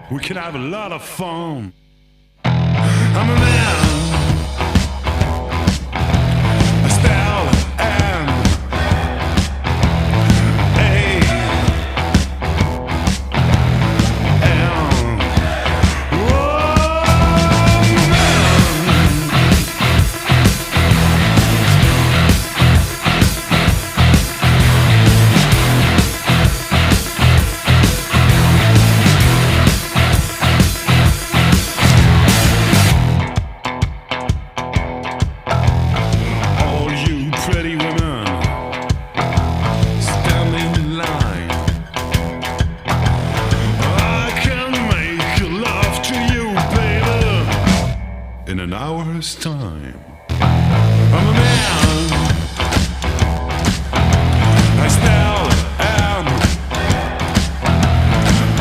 We can have a lot of fun. I'm a man. Stol Ant. In an hour's time, I'm a man.